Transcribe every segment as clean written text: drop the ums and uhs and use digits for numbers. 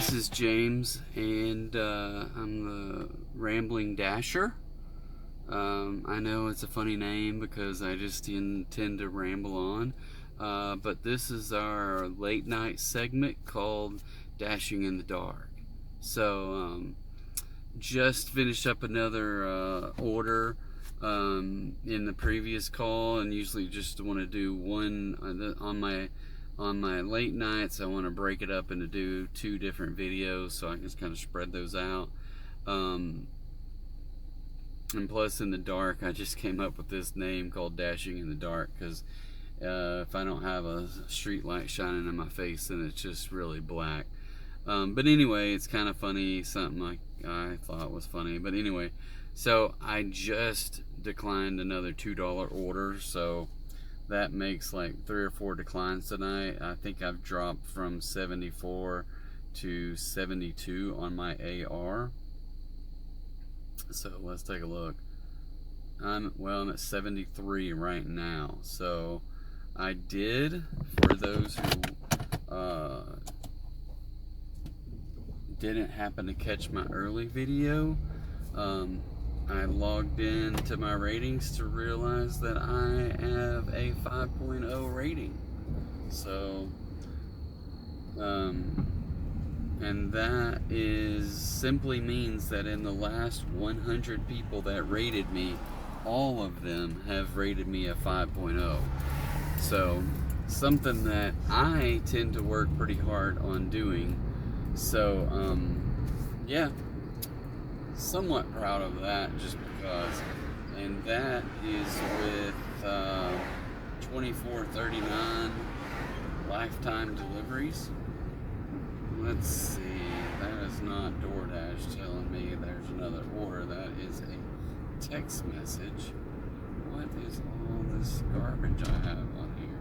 this is James, and I'm the Rambling Dasher. I know it's a funny name because I just tend to ramble on, but this is our late night segment called Dashing in the Dark. So, just finished up another order in the previous call, and usually just want to do one on my late nights. I want to break it up into do 2 different videos so I can just kind of spread those out. And plus, in the dark, I just came up with this name called Dashing in the Dark because if I don't have a street light shining in my face, then it's just really black. But anyway, it's kind of funny, something I thought was funny. But anyway, so I just declined another $2 order, so that makes like 3 or 4 declines tonight. I think I've dropped from 74 to 72 on my AR. So let's take a look. I'm at 73 right now. So I did, for those who didn't happen to catch my early video, I logged in to my ratings to realize that I have a 5.0 rating. So, and that simply means that in the last 100 people that rated me, all of them have rated me a 5.0. So, something that I tend to work pretty hard on doing. So, yeah. Somewhat proud of that just because, and that is with $24.39 lifetime deliveries. Let's see, that is not DoorDash telling me there's another order. That is a text message. What is all this garbage I have on here?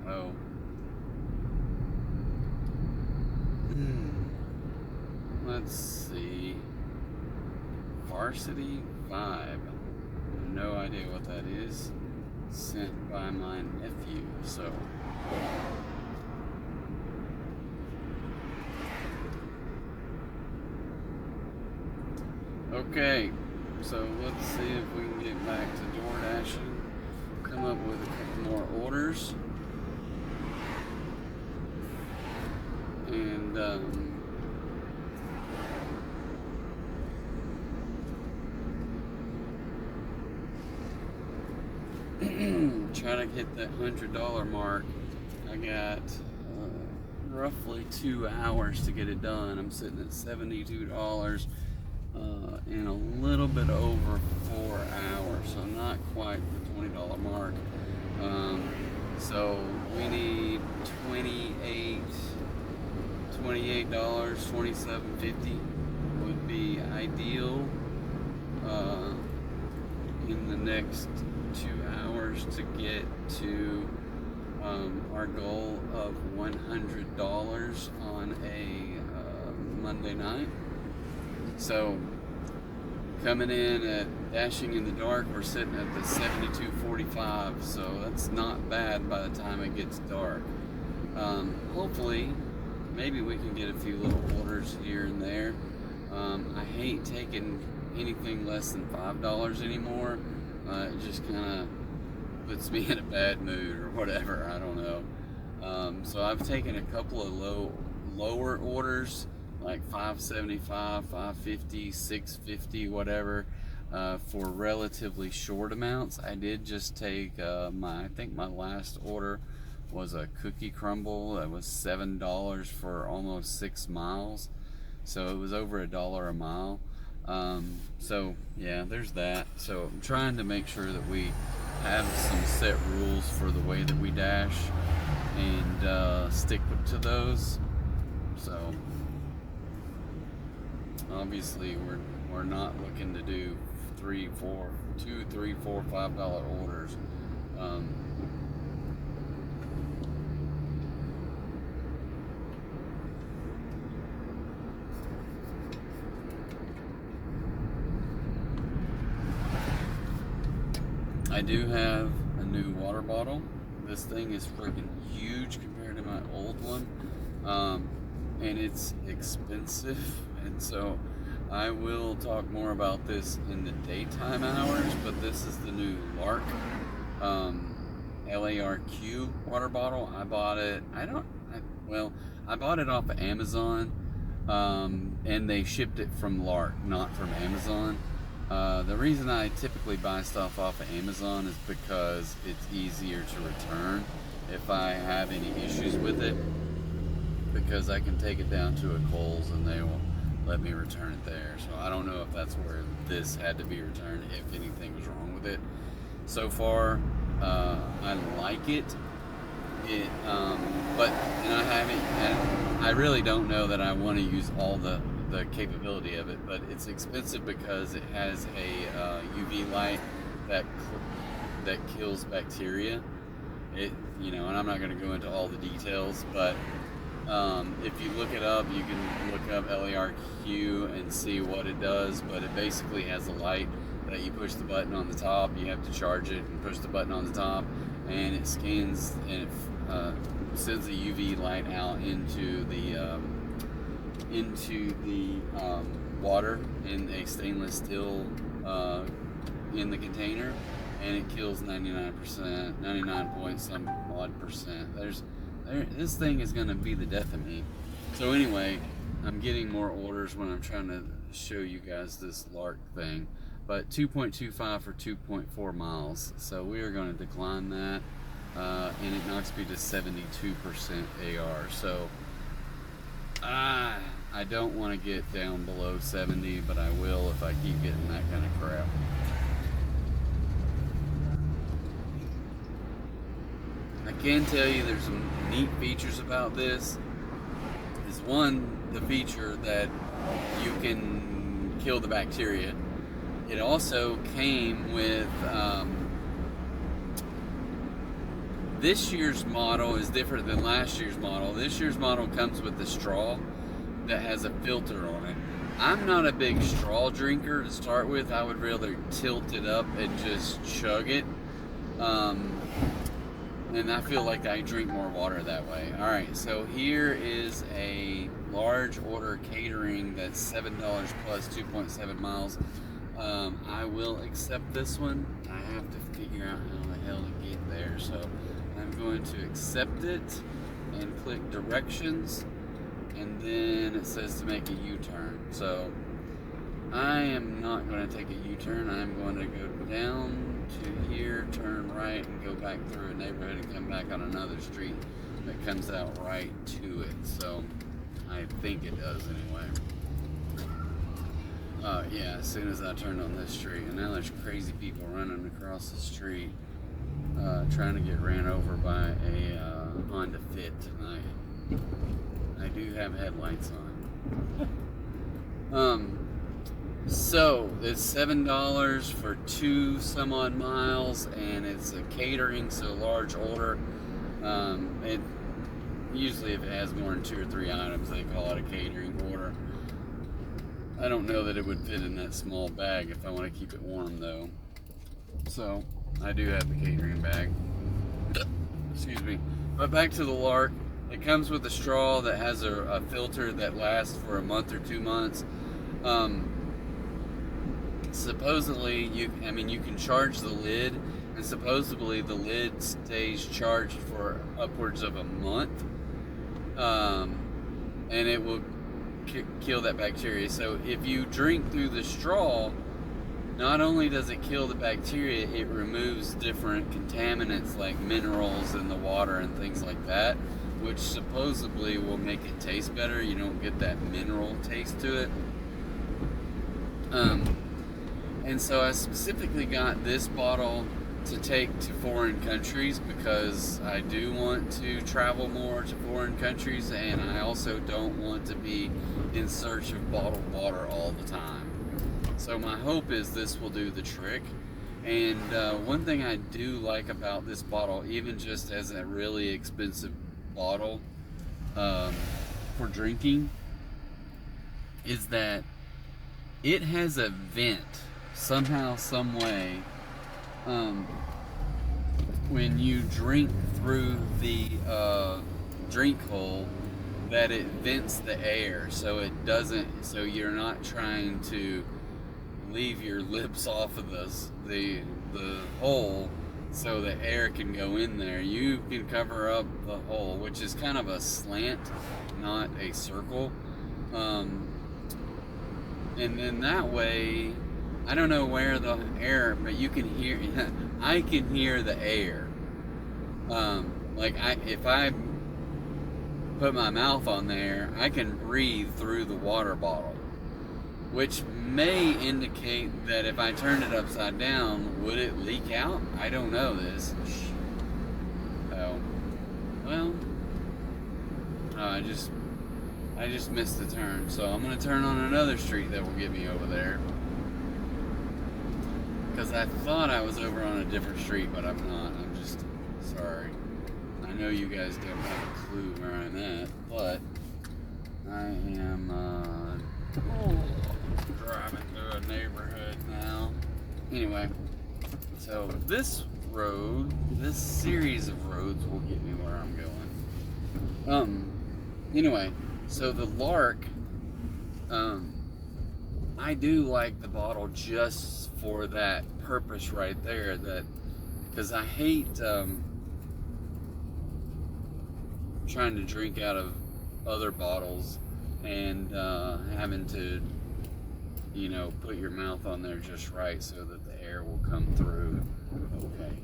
Oh. Let's see. Varsity Vibe. No idea what that is. Sent by my nephew. So, okay. So let's see if we can get back to DoorDash and come up with a couple more orders. And try to hit that $100 mark. I got roughly 2 hours to get it done. I'm sitting at $72 in a little bit over 4 hours, so not quite the $20 mark. So we need $28, $27.50 would be ideal in the next 2 hours to get to our goal of $100 on a Monday night. So coming in at Dashing in the Dark, we're sitting at the 72.45, so that's not bad by the time it gets dark. Hopefully, maybe we can get a few little orders here and there. I hate taking anything less than $5 anymore. It just kind of puts me in a bad mood or whatever, I don't know. So I've taken a couple of lower orders, like $5.75, $5.50, $6.50, whatever, for relatively short amounts. I did just take I think my last order was a cookie crumble that was $7 for almost 6 miles. So it was over $1 a mile. So yeah, there's that. So I'm trying to make sure that we have some set rules for the way that we dash and stick to those. So obviously we're not looking to do $2, $3, $4, $5 orders. I do have a new water bottle. This thing is freaking huge compared to my old one. and it's expensive. And so I will talk more about this in the daytime hours, but this is the new LARQ, LARQ water bottle. I bought it, I bought it off of Amazon, and they shipped it from LARQ, not from Amazon. The reason I typically buy stuff off of Amazon is because it's easier to return if I have any issues with it, because I can take it down to a Kohl's and they will let me return it there. So I don't know if that's where this had to be returned, if anything was wrong with it. So far, I like it. I really don't know that I want to use all the capability of it, but it's expensive because it has a UV light that kills bacteria. And I'm not going to go into all the details, but if you look it up, you can look up LARQ and see what it does. But it basically has a light that you push the button on the top. You have to charge it and push the button on the top, and it scans and it sends the UV light out into the water in a stainless steel in the container, and it kills 99%, 99 point some odd percent. This thing is going to be the death of me. So anyway, I'm getting more orders when I'm trying to show you guys this LARQ thing. But 2.25 for 2.4 miles. So we are going to decline that. And it knocks me to 72% AR. So I don't want to get down below 70, but I will if I keep getting that kind of crap. I can tell you there's some neat features about this. Is one, the feature that you can kill the bacteria. It also came with this year's model is different than last year's model. This year's model comes with the straw that has a filter on it. I'm not a big straw drinker to start with. I would rather tilt it up and just chug it. And I feel like I drink more water that way. Alright, so here is a large order catering that's $7 plus 2.7 miles. I will accept this one. I have to figure out how the hell to get there. So I'm going to accept it and click directions. And then it says to make a U-turn. So I am not going to take a U-turn. I'm going to go down to here, turn right, and go back through a neighborhood and come back on another street that comes out right to it. So I think it does anyway. Yeah, as soon as I turned on this street, and now there's crazy people running across the street trying to get ran over by a Honda Fit tonight. I do have headlights on. So it's $7 for 2 some odd miles, and it's a catering, so large order. It usually, if it has more than 2 or 3 items, they call it a catering order. I don't know that it would fit in that small bag if I want to keep it warm though. So I do have the catering bag. Excuse me. But back to the LARQ. It comes with a straw that has a filter that lasts for a month or 2 months. Supposedly, you can charge the lid, and supposedly the lid stays charged for upwards of a month, and it will kill that bacteria. So if you drink through the straw, not only does it kill the bacteria, it removes different contaminants like minerals in the water and things like that, which supposedly will make it taste better. You don't get that mineral taste to it. And so I specifically got this bottle to take to foreign countries because I do want to travel more to foreign countries, and I also don't want to be in search of bottled water all the time. So my hope is this will do the trick. And one thing I do like about this bottle, even just as a really expensive bottle for drinking, is that it has a vent somehow, some way. When you drink through the drink hole, that it vents the air, so it doesn't, so you're not trying to leave your lips off of the hole so the air can go in there. You can cover up the hole, which is kind of a slant, not a circle, and then that way, I don't know where the air, but you can hear, I can hear the air. Like if I put my mouth on there, I can breathe through the water bottle, which may indicate that if I turned it upside down, would it leak out? I don't know this. Oh, well, I just missed the turn, so I'm gonna turn on another street that will get me over there, because I thought I was over on a different street, but I'm not. I'm just sorry. I know you guys don't have a clue where I'm at, but I am driving through a neighborhood now. Anyway, so this road, this series of roads will get me where I'm going. Anyway, so the LARQ, I do like the bottle just for that purpose right there, that because I hate trying to drink out of other bottles and having to, you know, put your mouth on there just right so that the air will come through. Okay.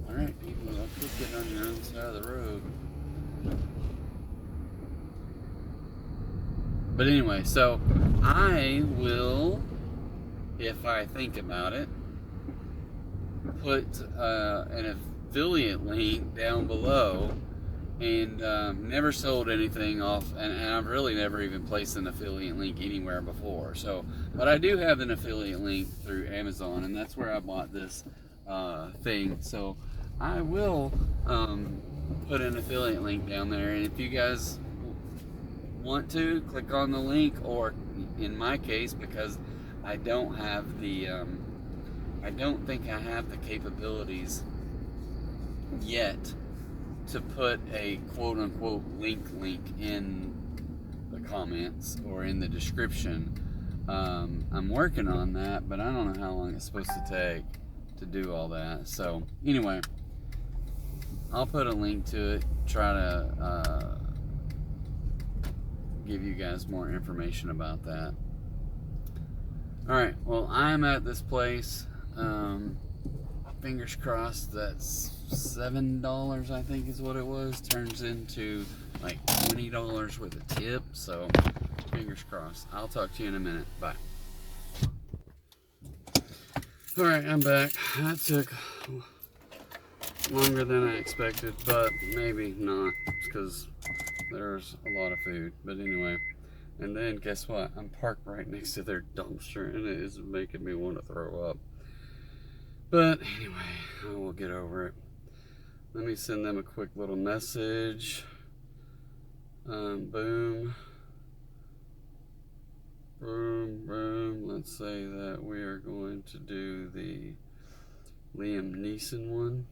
Alright, people, I'll quit getting on your own side of the road. But anyway, so I will, if I think about it, put an affiliate link down below, and never sold anything off, and I've really never even placed an affiliate link anywhere before. So, but I do have an affiliate link through Amazon, and that's where I bought this thing. So I will put an affiliate link down there, and if you guys want to, click on the link, or in my case, because I don't have the I don't think I have the capabilities yet to put a quote-unquote link in the comments or in the description. I'm working on that, but I don't know how long it's supposed to take to do all that. So anyway, I'll put a link to it, try to give you guys more information about that. Alright, well, I'm at this place. Fingers crossed that's $7, I think is what it was, turns into like $20 with a tip, so fingers crossed. I'll talk to you in a minute. Bye. Alright, I'm back. That took longer than I expected, but maybe not, because there's a lot of food. But anyway, and then guess what? I'm parked right next to their dumpster, and it is making me want to throw up. But anyway, I will get over it. Let me send them a quick little message. Boom. Boom, boom. Let's say that we are going to do the Liam Neeson one.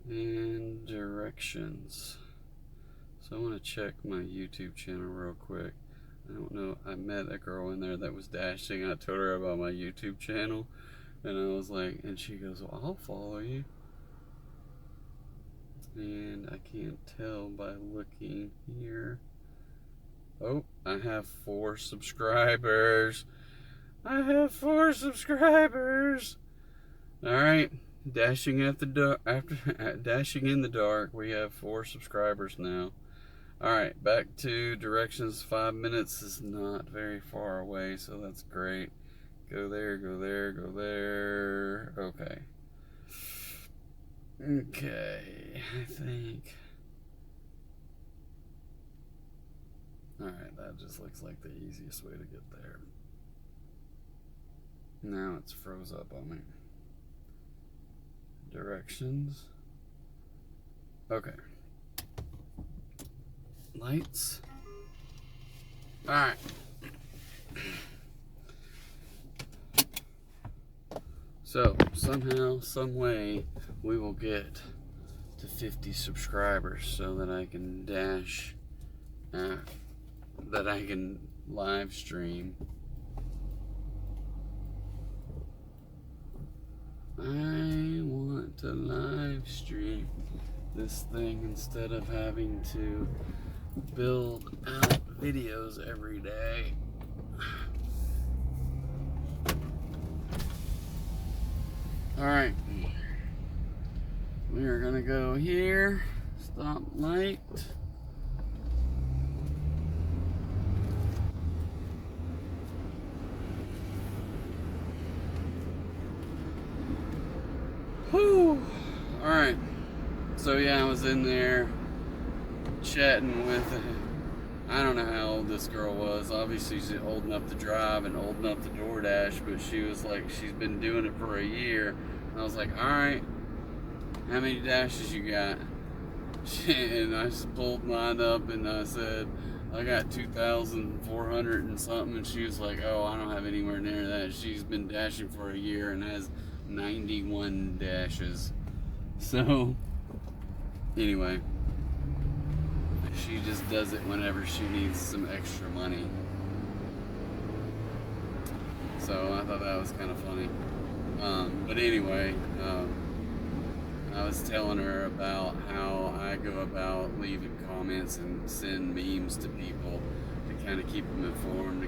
And directions. So I want to check my YouTube channel real quick. I don't know, I met a girl in there that was dashing. I told her about my YouTube channel, and I was like, and she goes, well, I'll follow you. And I can't tell by looking here. Oh, I have 4 subscribers. I have 4 subscribers. Alright, dashing in the dark, we have 4 subscribers now. Alright, back to directions. 5 minutes is not very far away, so that's great. Go there, go there, go there. Okay. Okay, I think. Alright, that just looks like the easiest way to get there. Now it's froze up on me. Directions. Okay. Lights. Alright. So, somehow, some way, we will get to 50 subscribers so that I can dash, that I can live stream. I want to live stream this thing instead of having to build out videos every day. Alright, we are gonna go here, stop light. Whew. Alright, so yeah, I was in there chatting with, I don't know how old this girl was. Obviously she's old enough to drive and old enough to DoorDash, but she was like, she's been doing it for a year. And I was like, alright, how many dashes you got? And I just pulled mine up and I said, I got 2,400 and something. And she was like, oh, I don't have anywhere near that. She's been dashing for a year and has 91 dashes. So, anyway, she just does it whenever she needs some extra money. So I thought that was kind of funny. But anyway, I was telling her about how I go about leaving comments and send memes to people to kind of keep them informed.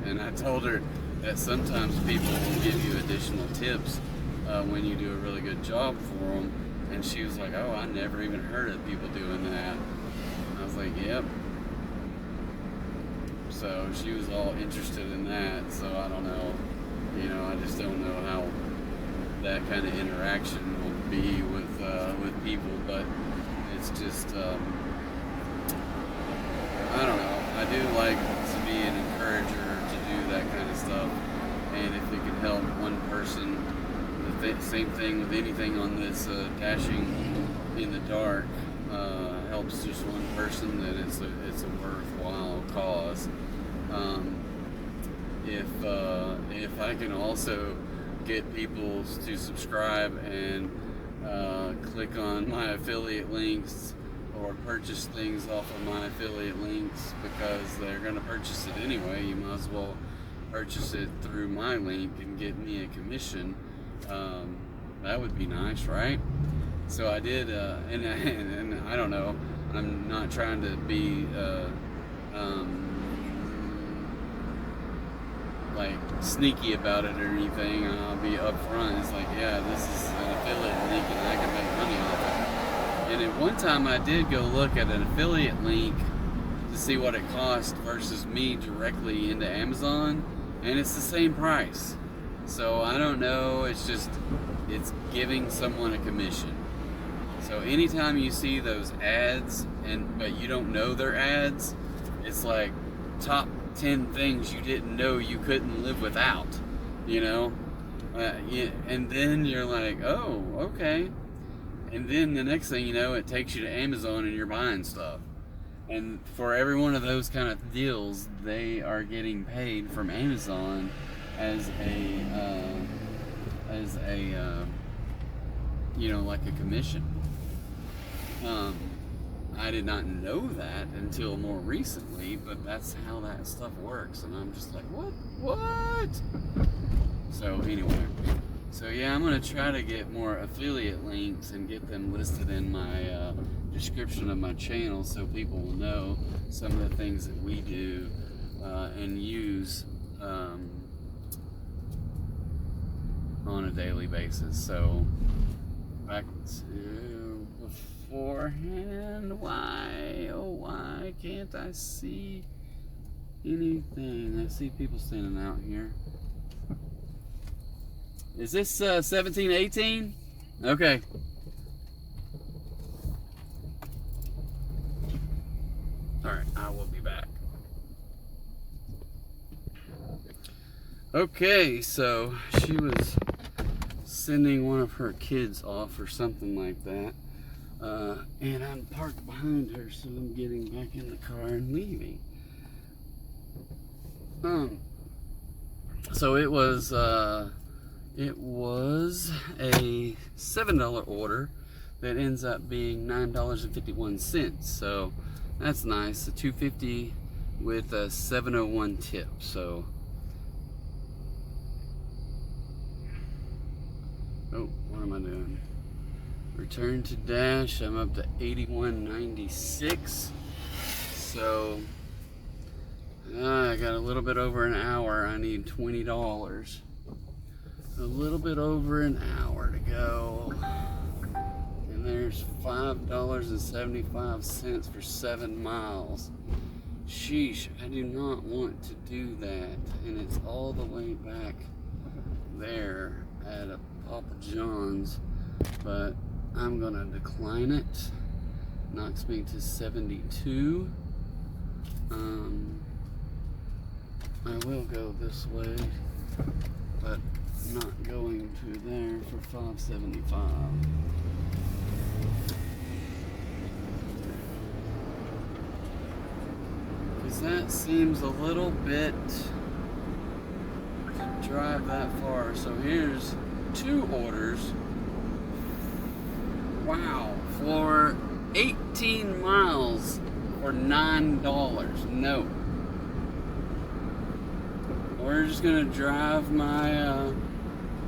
And I told her that sometimes people will give you additional tips when you do a really good job for them. And she was like, oh, I never even heard of people doing that. I was like, yep. So she was all interested in that. So I don't know, I just don't know how that kind of interaction will be with people, but it's just, I don't know. I do like to be an encourager to do that kind of stuff, and if it can help one person, the same thing with anything on this dashing in the dark, helps just one person, then it's a worthwhile cause. If I can also get people to subscribe and click on my affiliate links or purchase things off of my affiliate links, because they're going to purchase it anyway, you might as well purchase it through my link and get me a commission. That would be nice, right? So I did, and I don't know, I'm not trying to be like sneaky about it or anything. I'll be upfront. It's like, yeah, this is an affiliate link and I can make money off it. And at one time I did go look at an affiliate link to see what it cost versus me directly into Amazon, and it's the same price. So I don't know, it's giving someone a commission. So anytime you see those ads but you don't know they're ads, it's like top 10 things you didn't know you couldn't live without, and then you're like, oh, okay, and then the next thing you know, it takes you to Amazon and you're buying stuff. And for every one of those kind of deals, they are getting paid from Amazon as like a commission. I did not know that until more recently, but that's how that stuff works, and I'm just like, what? So anyway, yeah, I'm gonna try to get more affiliate links and get them listed in my description of my channel, so people will know some of the things that we do and use on a daily basis. So back to beforehand. Why can't I see anything? I see people standing out here. Is this 1718? Okay. Alright, I will be back. Okay, so she was sending one of her kids off or something like that. And I'm parked behind her, so I'm getting back in the car and leaving. So it was a $7 order that ends up being $9.51. So that's nice. A $2.50 with a $7.01 tip. So, oh, what am I doing? Return to Dash. I'm up to 81.96. So I got a little bit over an hour. I need $20. A little bit over an hour to go. And there's $5.75 for 7 miles. Sheesh, I do not want to do that. And it's all the way back there at a Papa John's. But I'm gonna decline it. Knocks me to 72. I will go this way, but not going to there for $5.75. Because that seems a little bit to drive that far. So here's 2 orders. Wow, for 18 miles for $9. No. We're just gonna drive my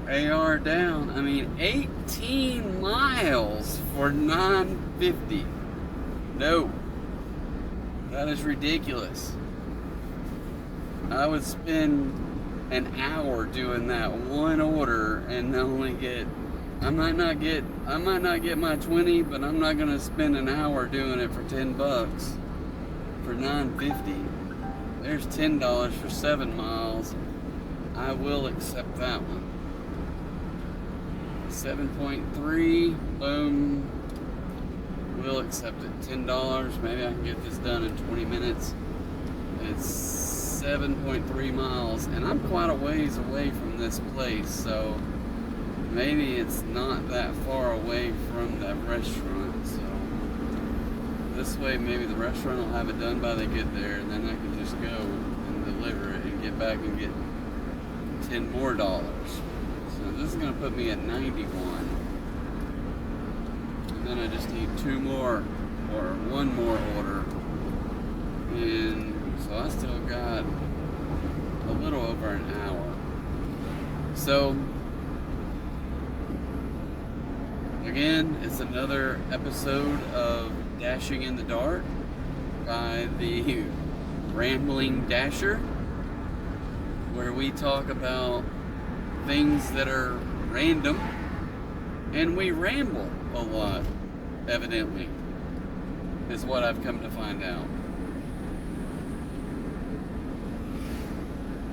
AR down. I mean, 18 miles for $9.50. No. That is ridiculous. I would spend an hour doing that one order and only get, I might not get my 20, but I'm not gonna spend an hour doing it for $10 for $9.50. There's $10 for 7 miles. I will accept that one. 7.3, boom. We'll accept it. $10. Maybe I can get this done in 20 minutes. It's 7.3 miles, and I'm quite a ways away from this place, so maybe it's not that far away from that restaurant. So this way, maybe the restaurant will have it done by they get there, and then I can just go and deliver it and get back and get $10 more. So this is going to put me at 91. And then I just need 2 more or 1 more order. And so I still got a little over an hour. So again, it's another episode of Dashing in the Dark by the Rambling Dasher, where we talk about things that are random, and we ramble a lot, evidently, is what I've come to find out.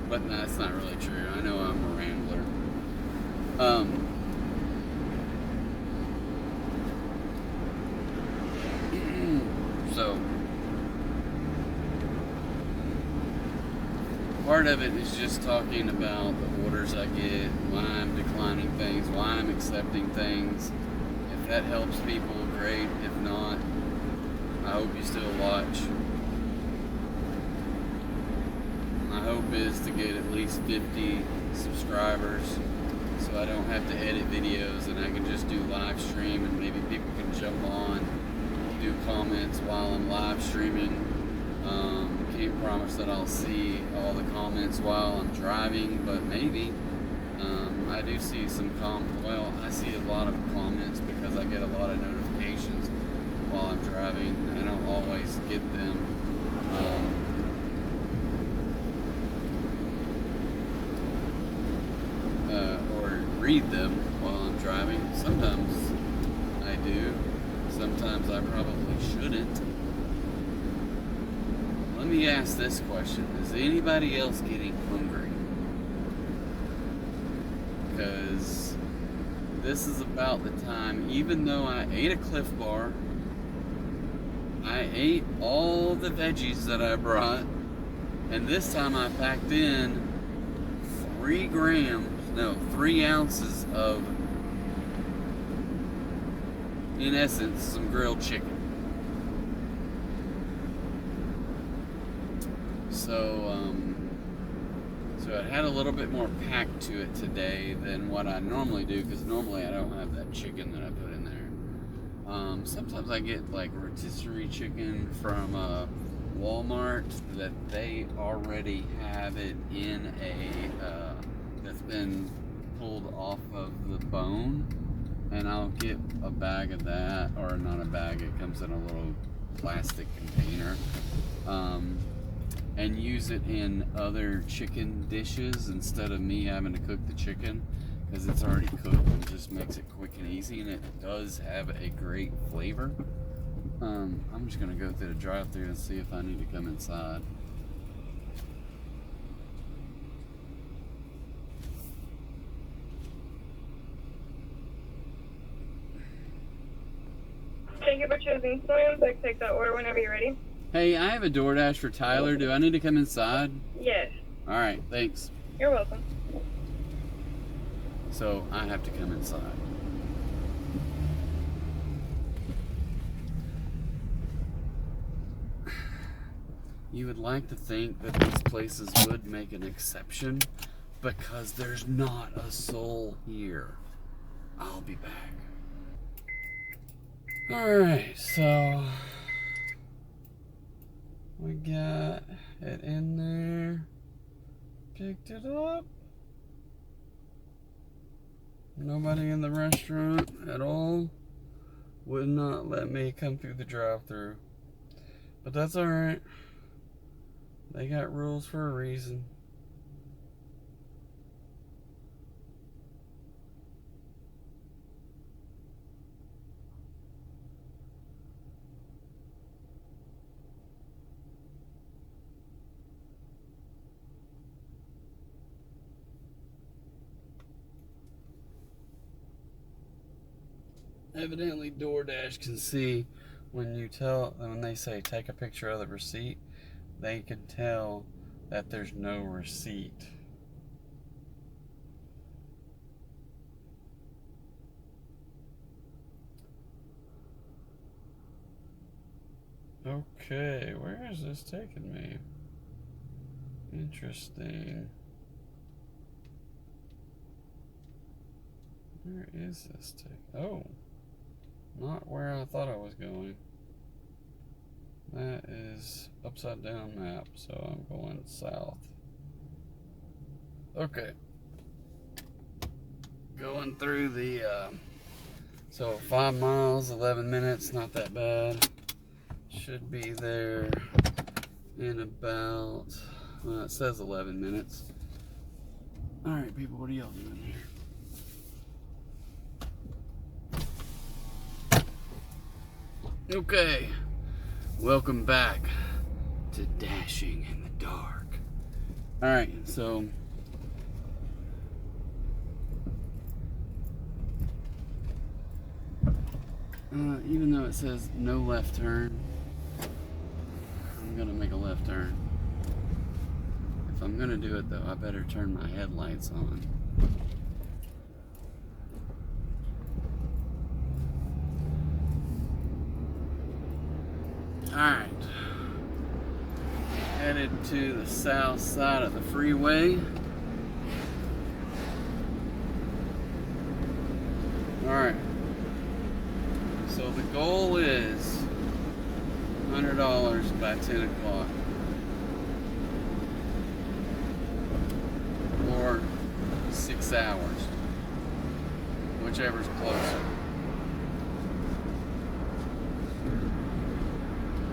But no, that's not really true. I know I'm a rambler. So part of it is just talking about the orders I get, why I'm declining things, why I'm accepting things. If that helps people, great. If not, I hope you still watch. My hope is to get at least 50 subscribers so I don't have to edit videos and I can just do live stream, and maybe people can jump on, do comments while I'm live streaming. Can't promise that I'll see all the comments while I'm driving, but maybe. I do see some well, I see a lot of comments because I get a lot of notifications while I'm driving. I don't always get them. Or read them while I'm driving. Sometimes I do. Sometimes I probably shouldn't. Let me ask this question. Is anybody else getting hungry? Because this is about the time, even though I ate a Cliff Bar, I ate all the veggies that I brought, and this time I packed in 3 ounces of, in essence, some grilled chicken. So it had a little bit more pack to it today than what I normally do, because normally I don't have that chicken that I put in there. Sometimes I get like rotisserie chicken from Walmart that they already have it in a that's been pulled off of the bone, and I'll get a bag of that, or not a bag, it comes in a little plastic container, and use it in other chicken dishes instead of me having to cook the chicken, because it's already cooked and just makes it quick and easy, and it does have a great flavor. I'm just gonna go through the drive-thru and see if I need to come inside. Thank you for choosing Slim. So I can take that order whenever you're ready. Hey, I have a DoorDash for Tyler. Do I need to come inside? Yes. All right, thanks. You're welcome. So I have to come inside. You would like to think that these places would make an exception, because there's not a soul here. I'll be back. Alright, so we got it in there. Picked it up. Nobody in the restaurant at all. Would not let me come through the drive-thru. But that's alright. They got rules for a reason. Evidently DoorDash can see when they say take a picture of the receipt, they can tell that there's no receipt. Okay, where is this taking me? Interesting. Where is this taking? Oh, not where I thought I was going. That is upside down map, so I'm going south. Okay. Going through the, so 5 miles, 11 minutes, not that bad. Should be there in about, well, it says 11 minutes. Alright, people, what are y'all doing here? Okay, welcome back to Dashing in the Dark. Alright, so even though it says no left turn, I'm gonna make a left turn. If I'm gonna do it though, I better turn my headlights on. Alright, headed to the south side of the freeway. Alright, so the goal is $100 by 10 o'clock. Or 6 hours, whichever's closer.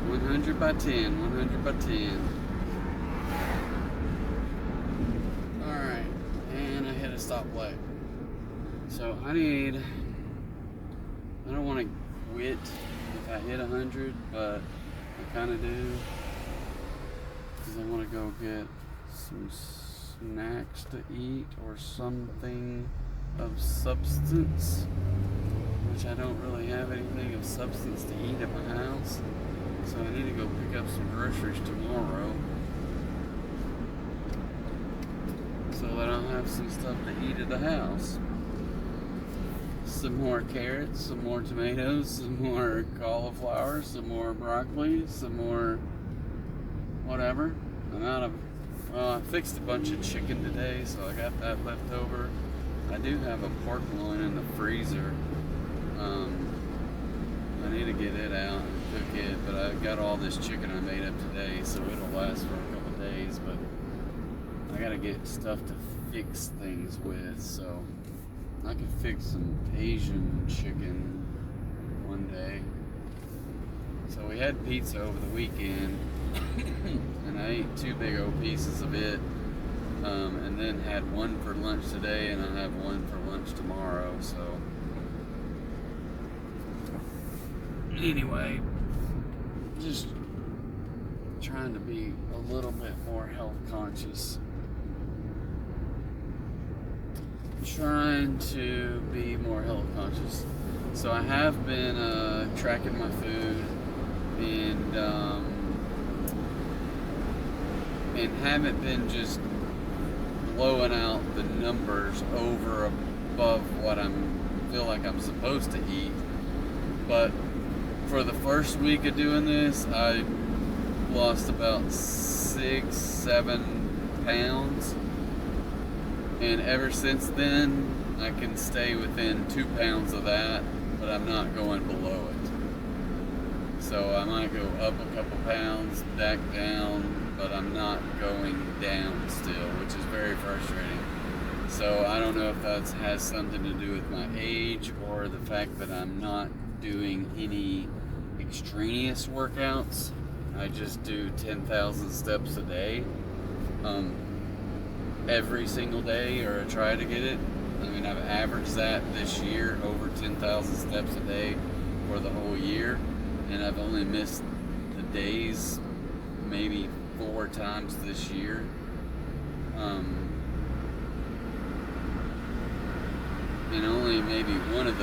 100 by 10, 100 by 10. Alright, and I hit a stoplight. So I don't want to quit if I hit 100, but I kind of do. Because I want to go get some snacks to eat or something of substance. Which I don't really have anything of substance to eat at my house. So I need to go pick up some groceries tomorrow, so that I'll have some stuff to eat at the house. Some more carrots, some more tomatoes, some more cauliflower, some more broccoli, some more whatever. I fixed a bunch of chicken today, so I got that left over. I do have a pork loin in the freezer. need to get it out and cook it, but I got all this chicken I made up today, so it'll last for a couple days, but I gotta get stuff to fix things with, so I can fix some Asian chicken one day. So we had pizza over the weekend, and I ate 2 big old pieces of it, and then had one for lunch today, and I have one for lunch tomorrow, so anyway, just trying to be a little bit more health conscious. Trying to be more health conscious. So I have been tracking my food and haven't been just blowing out the numbers over above what I feel like I'm supposed to eat. But for the first week of doing this, I lost about 6-7 pounds. And ever since then, I can stay within 2 pounds of that, but I'm not going below it. So I might go up a couple pounds, back down, but I'm not going down still, which is very frustrating. So I don't know if that has something to do with my age or the fact that I'm not doing any extraneous workouts. I just do 10,000 steps a day. Every single day, or I try to get it. I mean, I've averaged that this year, over 10,000 steps a day for the whole year, and I've only missed the days maybe 4 times this year. And only maybe one or 2 of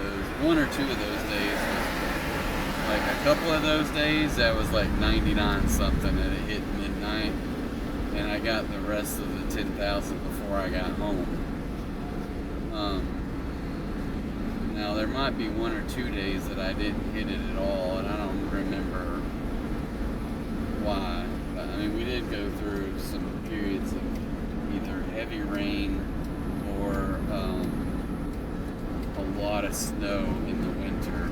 those days, like a couple of those days, that was like 99 something, and it hit midnight. And I got the rest of the 10,000 before I got home. Now there might be 1 or 2 days that I didn't hit it at all, and I don't remember why. But I mean, we did go through some periods of either heavy rain or a lot of snow in the winter.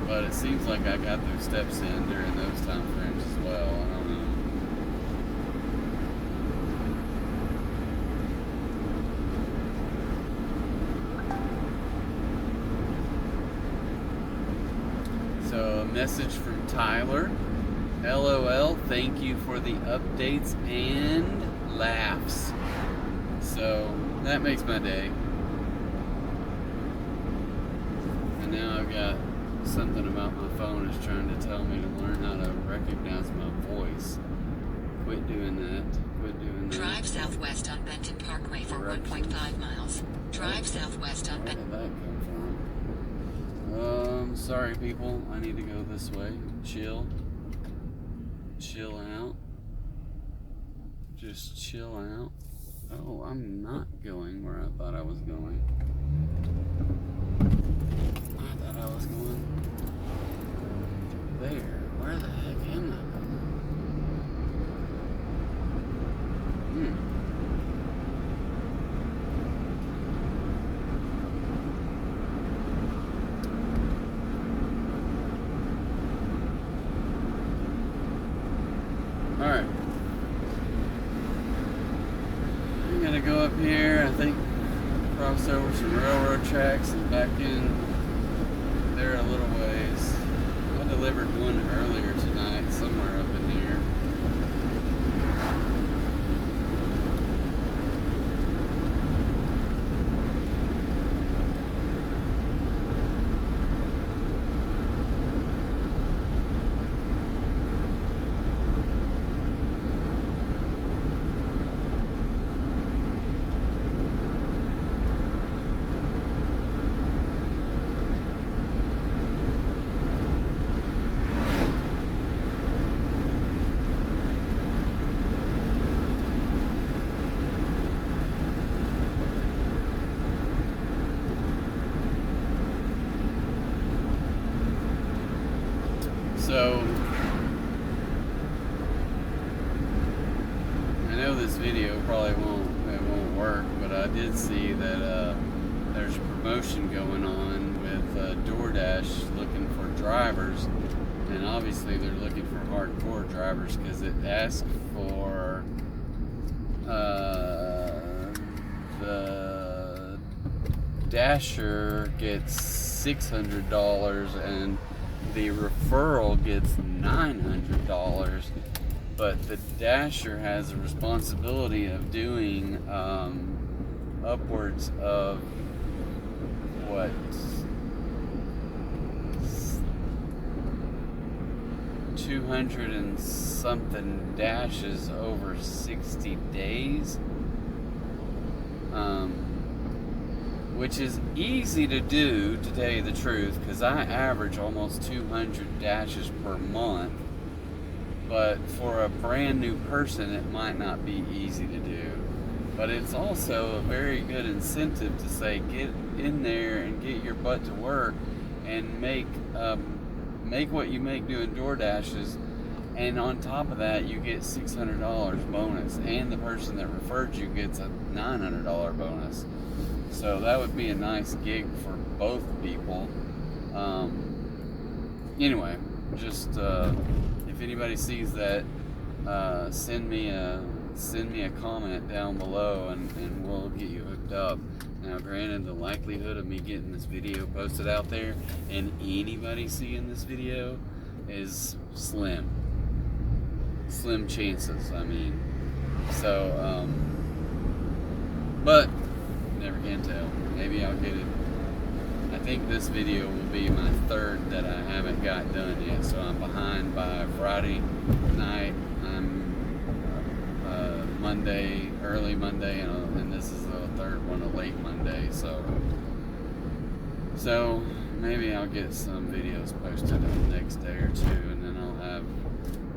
But it seems like I got those steps in during those time frames as well. I don't know. So a message from Tyler. LOL, thank you for the updates and laughs. So that makes my day. And now I've got something about my phone is trying to tell me to learn how to recognize my voice. Quit doing that. Quit doing that. Drive southwest on Benton Parkway for 1.5 miles. Drive southwest on Benton. Where did that come from? Sorry people, I need to go this way. Chill. Chill out. Just chill out. Oh, I'm not going where I thought I was going. I thought I was going there. Where the heck am I? Alright. I'm gonna go up here, I think cross over some railroad tracks and back in there a little ways. I delivered one earlier tonight, somewhere up in here. So, I know this video probably won't work, but I did see that there's a promotion going on with DoorDash looking for drivers, and obviously they're looking for hardcore drivers because it asks for the dasher gets $600 and the referral gets $900, but the dasher has a responsibility of doing upwards of what, 200 and something dashes over 60 days, which is easy to do, to tell you the truth, because I average almost 200 dashes per month. But for a brand new person, it might not be easy to do. But it's also a very good incentive to say, get in there and get your butt to work and make what you make doing DoorDashes. And on top of that, you get $600 bonus, and the person that referred you gets a $900 bonus. So that would be a nice gig for both people. Anyway, just if anybody sees that, send me a comment down below, and we'll get you hooked up. Now, granted, the likelihood of me getting this video posted out there and anybody seeing this video is slim chances. I mean, so but never can tell. Maybe I'll get it. I think this video will be my third that I haven't got done yet, so I'm behind by Friday night. I'm Monday, early Monday, and this is the third one, a late Monday. So maybe I'll get some videos posted in the next day or two, and then I'll have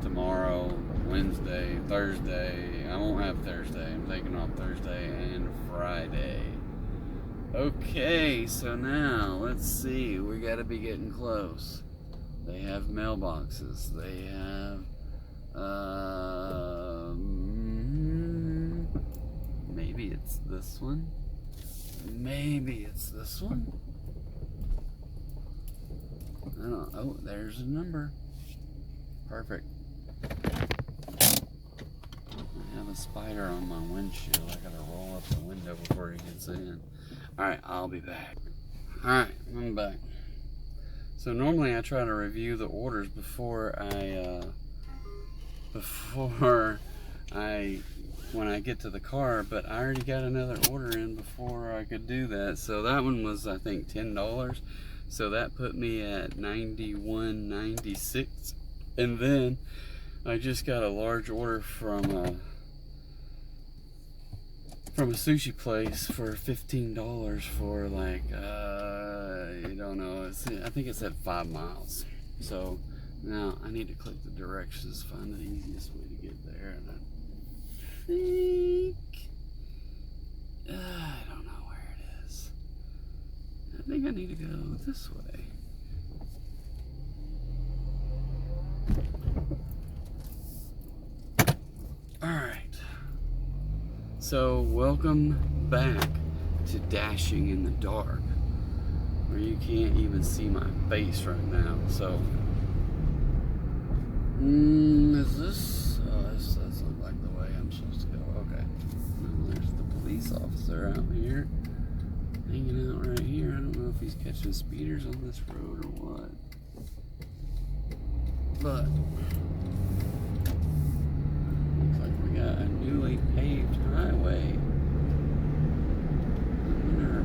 tomorrow, Wednesday, Thursday. I won't have Thursday. I'm taking off Thursday and Friday. Okay, so now let's see. We got to be getting close. They have mailboxes. They have maybe it's this one. Maybe it's this one. I don't. Oh, there's a number. Perfect. I have a spider on my windshield. I gotta roll up the window before he gets in. Alright, I'll be back. Alright, I'm back. So normally I try to review the orders before when I get to the car, but I already got another order in before I could do that. So that one was, I think, $10. So that put me at $91.96. And then I just got a large order from a sushi place for $15 for like you don't know, I think it said 5 miles. So now I need to click the directions, find the easiest way to get there, and I think I don't know where it is. I think I need to go this way. Alright. So, welcome back to Dashing in the Dark, where you can't even see my face right now. So, is this? Oh, this does look like the way I'm supposed to go. Okay. Well, there's the police officer out here, hanging out right here. I don't know if he's catching speeders on this road or what. But looks like we got a newly paved highway. I wonder,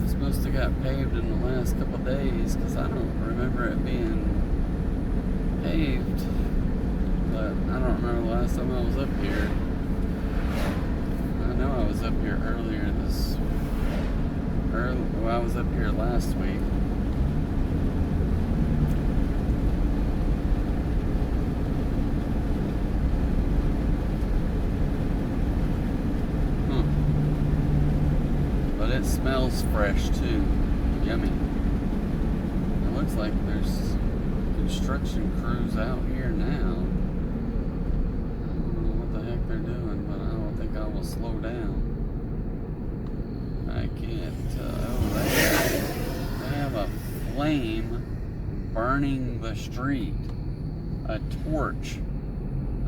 it's supposed to got paved in the last couple days, because I don't remember it being paved. But I don't remember the last time I was up here. I know I was up here earlier I was up here last week. But it smells fresh too. Yummy. It looks like there's construction crews out here now. I don't know what the heck they're doing, but I don't think I will slow down. I can't. flame burning the street. A torch.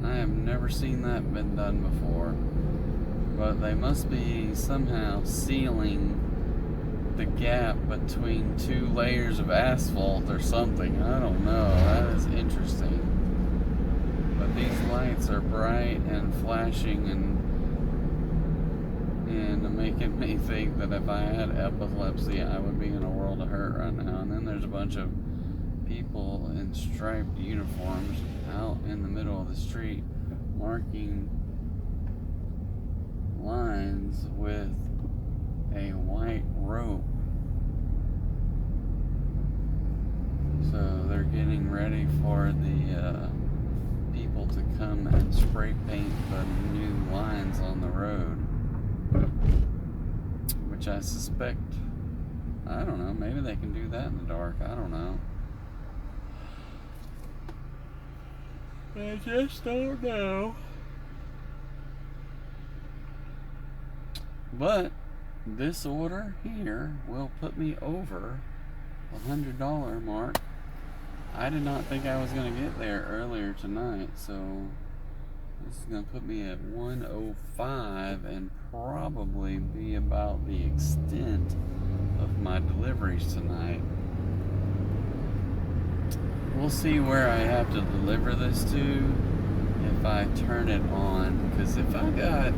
I have never seen that been done before. But they must be somehow sealing the gap between two layers of asphalt or something. I don't know. That is interesting. But these lights are bright and flashing and making me think that if I had epilepsy, I would be in a world of hurt right now. And then there's a bunch of people in striped uniforms out in the middle of the street marking lines with a white rope. So they're getting ready for the people to come and spray paint the new lines on the road, which I suspect, I don't know, maybe they can do that in the dark. I don't know. I just don't know. But this order here will put me over $100 mark. I did not think I was going to get there earlier tonight, so this is going to put me at 105 and probably be about the extent of my deliveries tonight. We'll see where I have to deliver this to if I turn it on, because if I got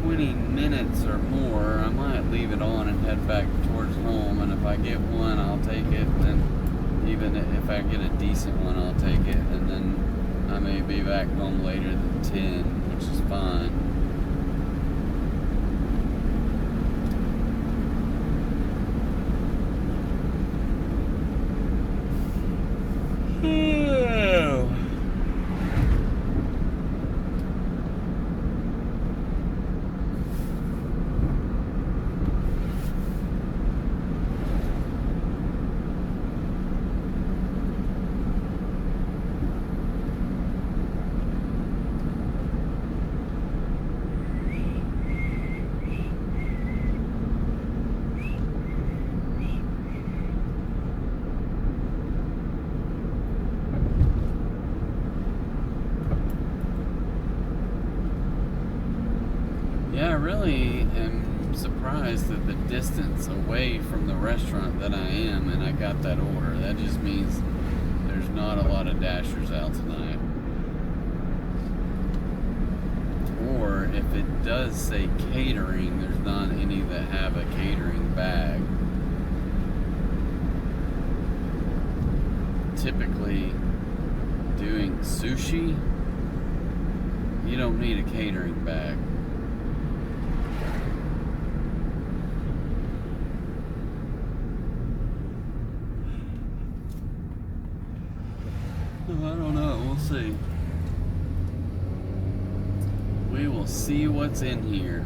20 minutes or more, I might leave it on and head back towards home, and if I get one, I'll take it, and even if I get a decent one, I'll take it, and then I may be back home later than 10, which is fine. Yeah, I really am surprised at the distance away from the restaurant that I am, and I got that order. That just means there's not a lot of Dashers out tonight. Or if it does say catering, there's not any that have a catering bag. Typically, doing sushi, you don't need a catering bag. I don't know. We'll see. We will see what's in here.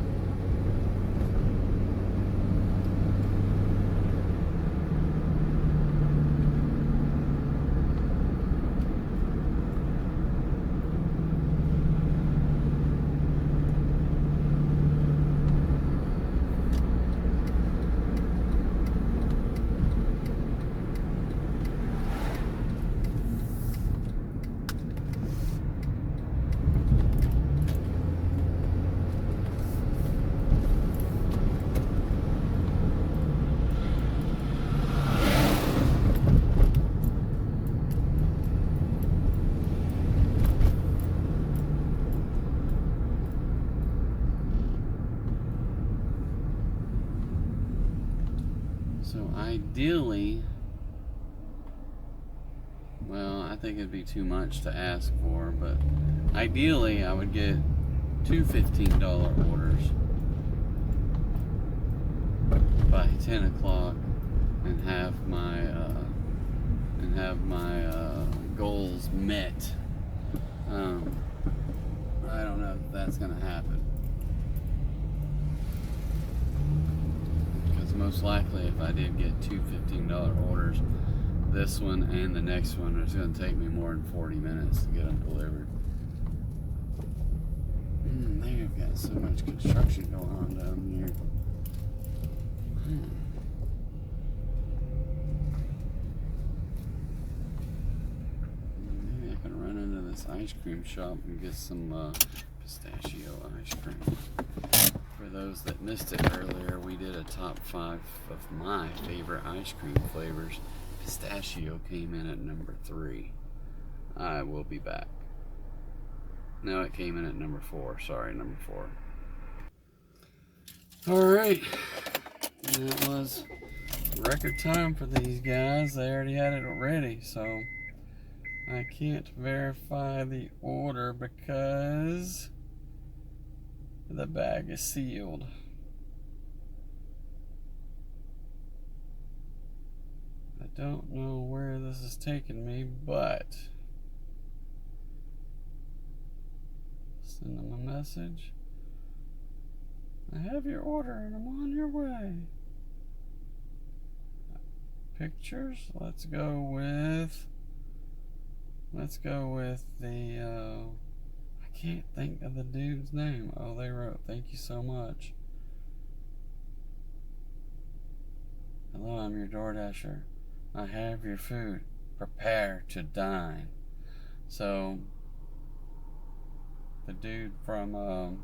So ideally, well, I think it'd be too much to ask for, but ideally I would get two $15 orders by 10 o'clock and have my goals met. I don't know if that's gonna happen. Most likely, if I did get two $15 orders, this one and the next one, it's going to take me more than 40 minutes to get them delivered. They've got so much construction going on down here. ice cream shop and get some pistachio ice cream. For those that missed it earlier, we did a top 5 of my favorite ice cream flavors. Pistachio came in at number 3. I will be back. No, it came in at number 4. Sorry, number 4. Alright. That was record time for these guys. They already had it ready, so I can't verify the order because the bag is sealed. I don't know where this is taking me, but send them a message. I have your order and I'm on your way. Pictures. Let's go with the I can't think of the dude's name. Oh, they wrote, "Thank you so much. Hello, I'm your DoorDasher. I have your food. Prepare to dine." So the dude from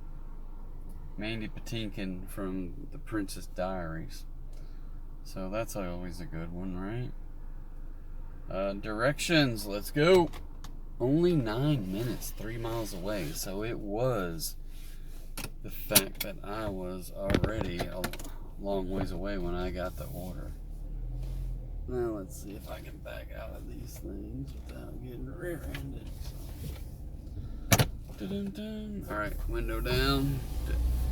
Mandy Patinkin from The Princess Diaries. So that's always a good one, right? Directions, let's go. Only 9 minutes, 3 miles away. So it was the fact that I was already a long ways away when I got the order. Now let's see if I can back out of these things without getting rear-ended. Alright, window down.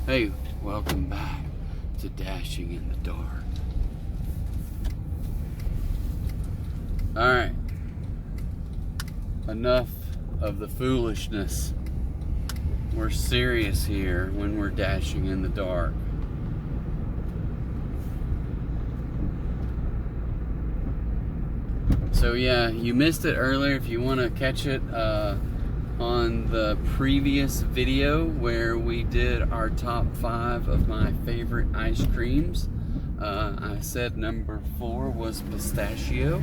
Hey, welcome back to Dashing in the Dark. Alright. Enough of the foolishness. We're serious here when we're dashing in the dark. So yeah, you missed it earlier. If you want to catch it on the previous video where we did our top 5 of my favorite ice creams, I said number 4 was pistachio.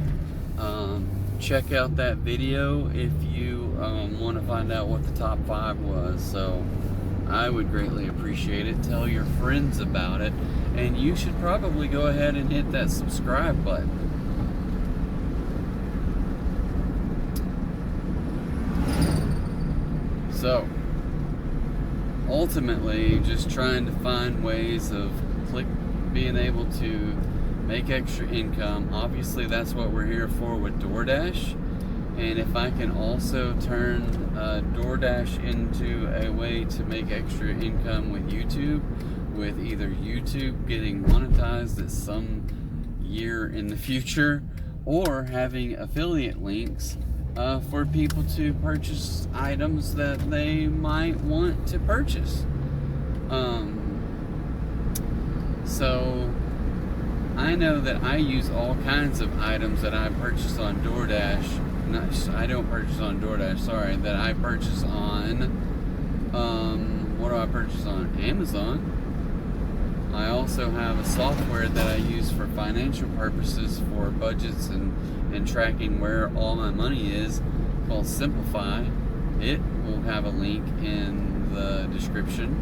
Check out that video if you want to find out what the top 5 was. So I would greatly appreciate it. Tell your friends about it, and you should probably go ahead and hit that subscribe button. So ultimately, just trying to find ways of being able to make extra income. Obviously, that's what we're here for with DoorDash. And if I can also turn DoorDash into a way to make extra income with YouTube, with either YouTube getting monetized at some year in the future, or having affiliate links for people to purchase items that they might want to purchase. So I know that I use all kinds of items that I purchase on DoorDash. I don't purchase on DoorDash, sorry, that I purchase on, what do I purchase on? Amazon. I also have a software that I use for financial purposes for budgets and tracking where all my money is, called Simplify. It will have a link in the description.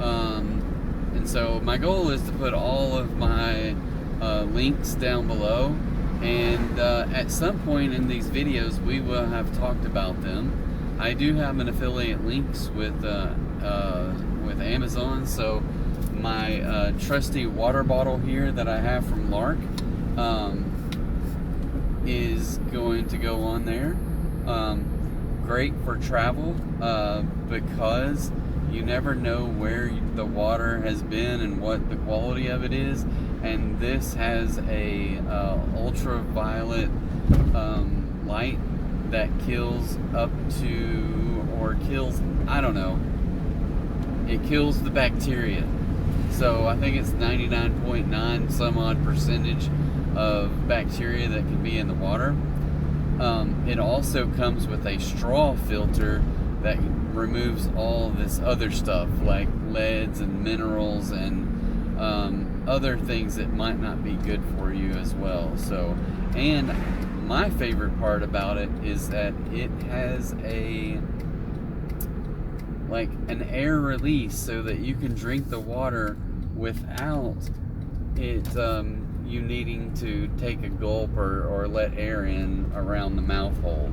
And so my goal is to put all of my links down below, and at some point in these videos we will have talked about them. I do have an affiliate links with Amazon, so my trusty water bottle here that I have from LARQ is going to go on there. Great for travel because you never know where the water has been and what the quality of it is, and this has a ultraviolet light that kills up to, or kills, I don't know, it kills the bacteria. So I think it's 99.9 some odd percentage of bacteria that can be in the water. It also comes with a straw filter that removes all this other stuff like leads and minerals and other things that might not be good for you as well. So, and my favorite part about it is that it has an air release so that you can drink the water without it you needing to take a gulp or let air in around the mouth hole.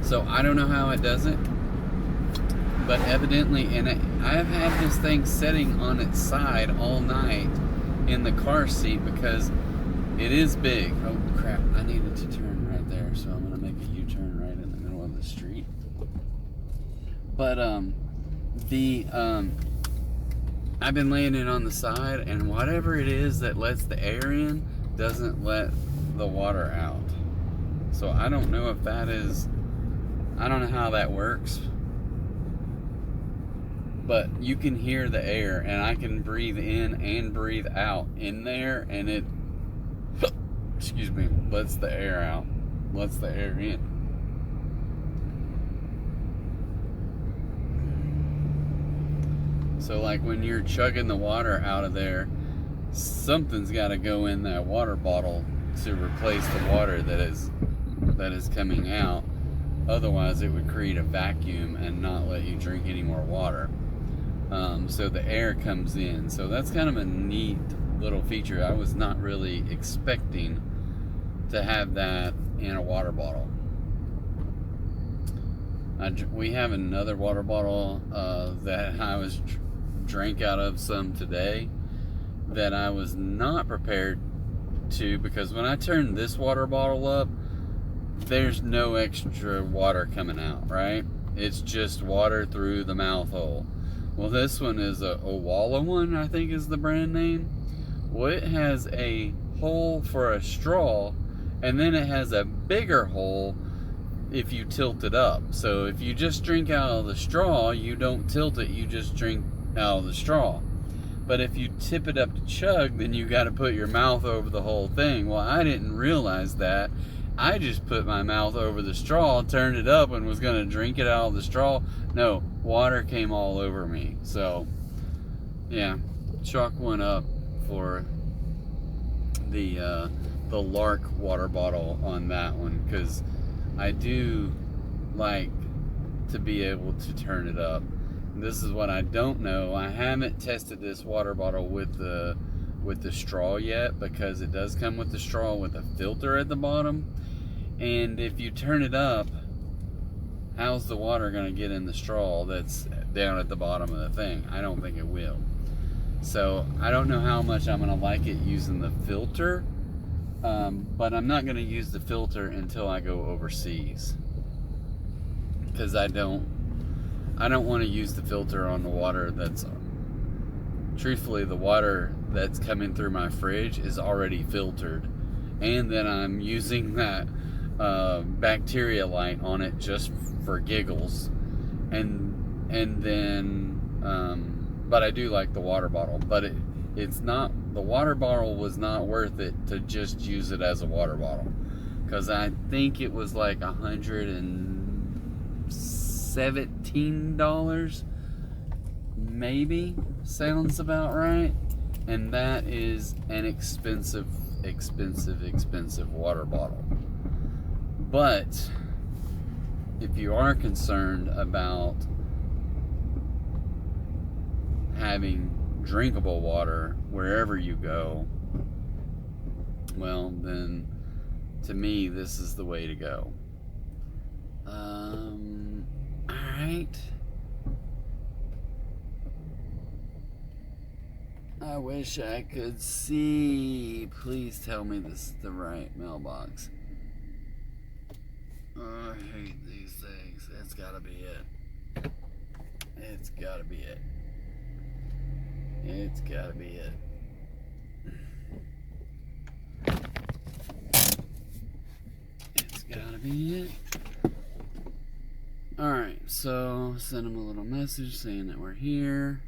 So I don't know how it does it, but evidently, and I've had this thing sitting on its side all night in the car seat because it is big. Oh crap, I needed to turn right there, so I'm gonna make a U-turn right in the middle of the street. But I've been laying it on the side, and whatever it is that lets the air in doesn't let the water out. So I don't know if that is, I don't know how that works, but you can hear the air, and I can breathe in and breathe out in there, and it, excuse me, lets the air out, lets the air in. So like when you're chugging the water out of there, something's got to go in that water bottle to replace the water that is coming out. Otherwise, it would create a vacuum and not let you drink any more water. So the air comes in. So that's kind of a neat little feature. I was not really expecting to have that in a water bottle. We have another water bottle that I drank out of some today that I was not prepared to, because when I turned this water bottle up, there's no extra water coming out, right? It's just water through the mouth hole. Well, this one is a Owala one, I think is the brand name. Well, it has a hole for a straw, and then it has a bigger hole if you tilt it up. So if you just drink out of the straw, you don't tilt it, you just drink out of the straw. But if you tip it up to chug, then you got to put your mouth over the whole thing. Well, I didn't realize that. I just put my mouth over the straw, turned it up, and was going to drink it out of the straw. No, water came all over me. So, yeah, chalk one up for the LARQ water bottle on that one, because I do like to be able to turn it up. This is what I don't know. I haven't tested this water bottle with the straw yet, because it does come with the straw with a filter at the bottom. And if you turn it up, how's the water going to get in the straw that's down at the bottom of the thing? I don't think it will. So I don't know how much I'm going to like it using the filter, but I'm not going to use the filter until I go overseas, because I don't want to use the filter on the water that's, truthfully, the water that's coming through my fridge is already filtered, and then I'm using that bacteria light on it just for giggles, and then but I do like the water bottle, but it's not, the water bottle was not worth it to just use it as a water bottle, because I think it was like $117, maybe, sounds about right, and that is an expensive water bottle. But if you are concerned about having drinkable water wherever you go, well, then to me, this is the way to go. Alright. I wish I could see. Please tell me this is the right mailbox. Oh, I hate these things. It's gotta be it. It's gotta be it. It's gotta be it. It's gotta be it. Alright, so send them a little message saying that we're here.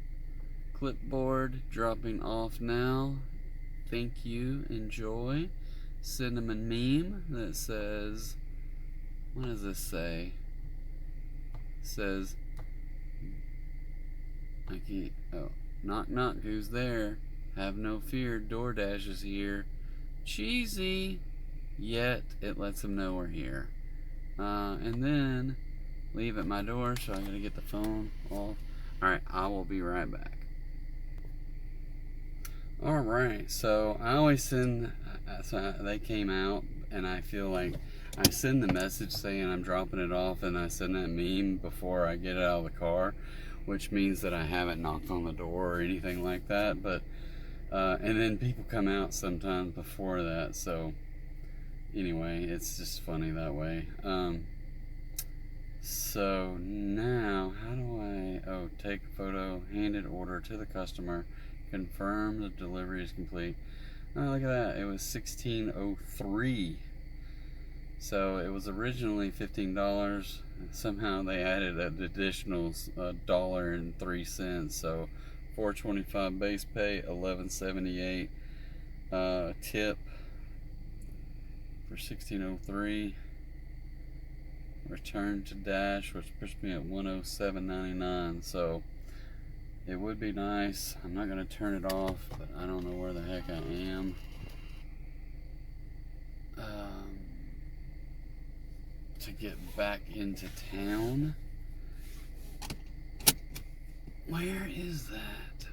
Clipboard dropping off now. Thank you. Enjoy. Send them a meme that says, what does this say? It says, I can't. Oh, knock knock. Who's there? Have no fear. DoorDash is here. Cheesy. Yet it lets them know we're here. And then leave at my door. So I gotta get the phone off. All right. I will be right back. All right. So I always send. So they came out, and I feel like I send the message saying I'm dropping it off, and I send that meme before I get it out of the car, which means that I haven't knocked on the door or anything like that. But and then people come out sometimes before that. So anyway, it's just funny that way. So now, how do I? Oh, take a photo, handed order to the customer, confirm the delivery is complete. Oh, look at that! It was $16.03. So it was originally $15. Somehow they added an additional $1.03. So $4.25 base pay, $11.78 tip for $16.03. Return to Dash, which pushed me at $107.99. So it would be nice. I'm not gonna turn it off, but I don't know where the heck I am. To get back into town. Where is that?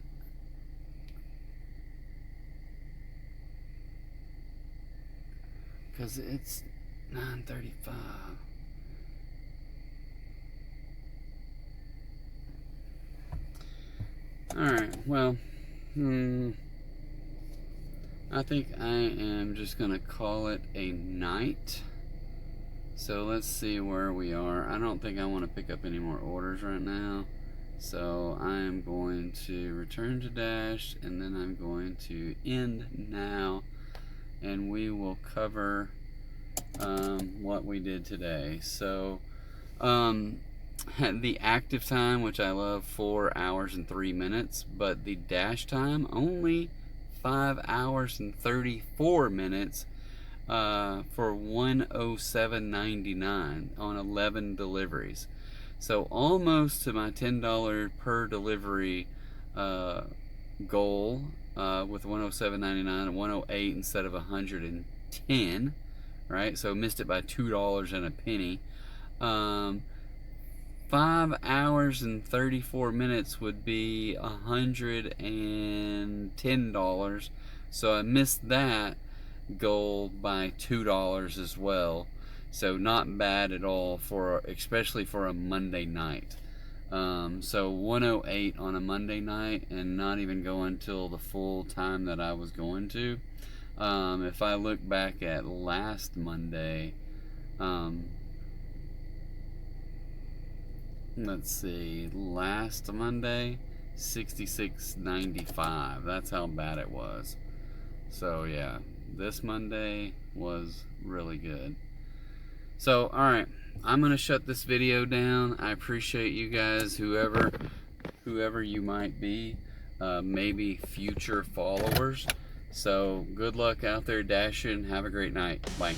Because it's 9:35. Alright, well, I think I am just going to call it a night. So let's see where we are. I don't think I want to pick up any more orders right now. So I am going to return to Dash, and then I'm going to end now, and we will cover what we did today. So the active time, which I love, 4 hours and 3 minutes, but the dash time only 5 hours and 34 minutes. For $107.99 on 11 deliveries. So almost to my $10 per delivery goal with $107.99 and $108 instead of $110, right? So missed it by $2 and a penny. 5 hours and 34 minutes would be $110. So I missed that goal by $2 as well. So not bad at all, for especially for a Monday night. So 108 on a Monday night, and not even going till the full time that I was going to. If I look back at last Monday, let's see, last Monday, 66.95. That's how bad it was. So yeah, this Monday was really good. So alright, I'm gonna shut this video down. I appreciate you guys, whoever you might be, maybe future followers. So good luck out there dashing. Have a great night. Bye.